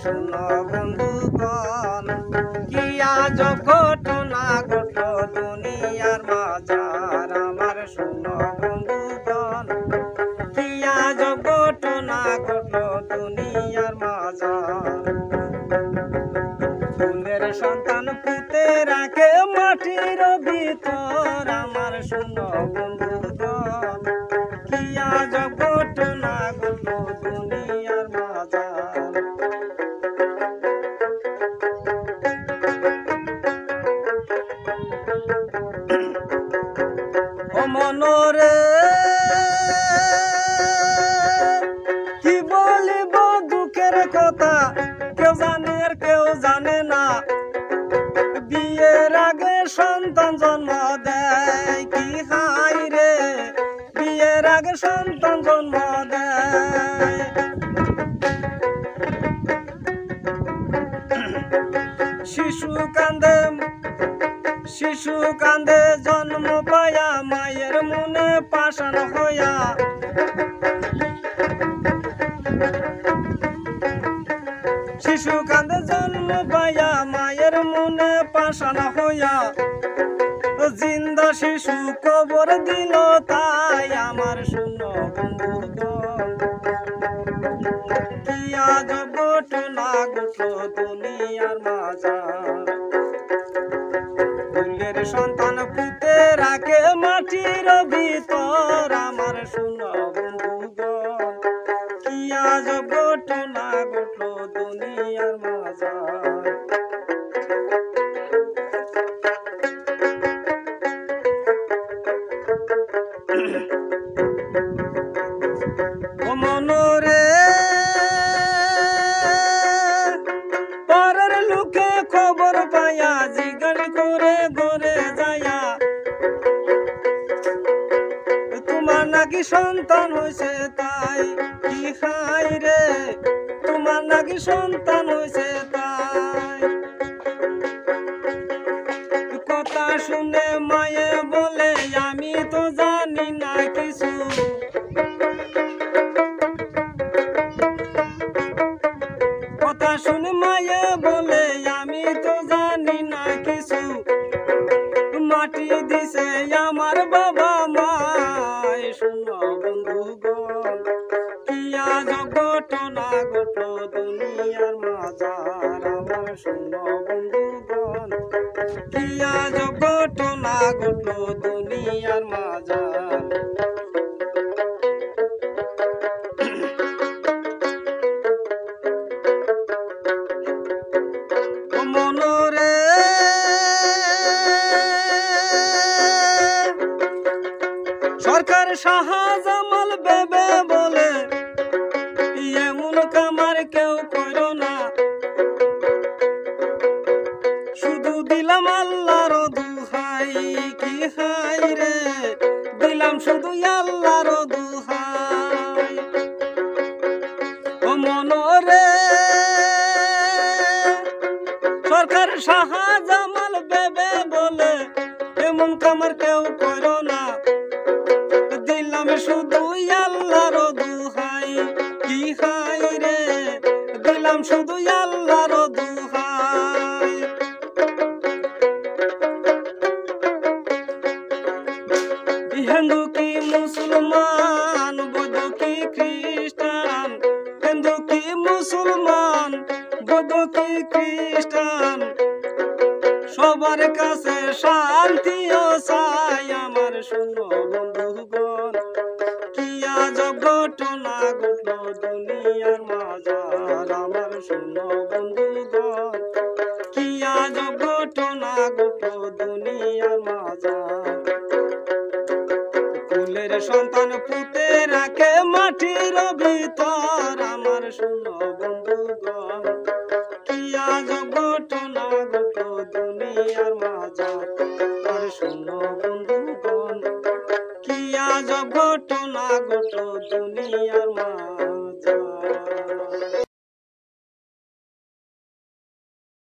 শুনো বন্ধুগণ কি আজব ঘটনা ঘটলো দুনিয়ার মাঝার আমার শুনো বন্ধুগণ কি আজব ঘটনা ঘটলো দুনিয়ার মাঝার ফুলের সন্তান পুঁতে রাখে মাটির ভিতর আমার শুনো বন্ধুগণ কি আজব ঘটনা ঘটলো দুনিয়ার মাঝার ও মনরে কি বলিব দুঃখের কথা কেউ জানে আর কেউ জানে না বিয়ের আগে সন্তান জন্ম দেয় কি হাই রে বিয়ের আগে সন্তান জন্ম দেয় শিশু কান্দে জন্ম পায়া মায়ের মনে পাষাণ হইয়া শিশু কান্দে জন্ম পায়া মায়ের মনে পাষাণ হইয়া জিন্দা শিশু কবর দিল তাই আমার শুনো বন্ধুগণ কি আজব ঘটনা ঘটলো দুনিয়ার মাঝার ফুলের সন্তান পুঁতে রাখে মাটির ভিতর আমার শুনো বন্ধুগণ কি আজব ঘটনা ঘটলো দুনিয়ার মাঝার ও মনরে পরের লোকে খবর পায়া জিজ্ঞাসা করে ঘরে যায়া তোমার নাকি সন্তান হয়েছে তাই কি খাই রে তোমার নাকি সন্তান হয়েছে তাই কথা শুনে মায়ে বলে আমি তো জানি না কিছু কথা শুনে মায়ে বলে আমি তো জানি না কিছু মাটি দিছে আমার বাবা মায় শুনো বন্ধুগণ কি আজব ঘটনা ঘটলো দুনিয়ার মাঝার আমার শুনো বন্ধুগণ কি আজব ঘটনা ঘটলো দুনিয়ার মাঝার মনরে সরকার শাহজামাল বেবে বলে এমন কামার কেউ করো না শুধু দিলাম আল্লাহর দুহাই কি হাই রে দিলাম শুধু আল্লাহর দুহাই ও মনরে সরকার শাহজামাল বেবে বলে এমন কামার কেউ করো না দিলাম শুধু আল্লাহর দুহাই কি হাই রে দিলাম শুধু আল্লাহর দুহাই হিন্দু কি মুসলমান বৌদ্ধ কি খ্রিস্টান হিন্দু কি মুসলমান বৌদ্ধ কি খ্রিস্টান সবার কাছে শান্তি ও চাই আমার শুনো বন্ধুগণ কি আজব ঘটনা ঘটলো দুনিয়ার মাঝার আমার শুনো বন্ধুগণ কি আজব ঘটনা ঘটলো দুনিয়ার মাঝার ফুলের সন্তান পুঁতে রাখে মাটির ভিতর আমার শুনো বন্ধুগণ কি আজব ঘটনা ঘটলো দুনিয়ার মাঝার আর শুনো বন্ধুগণ কি আজব ঘটনা ঘটলো দুনিয়া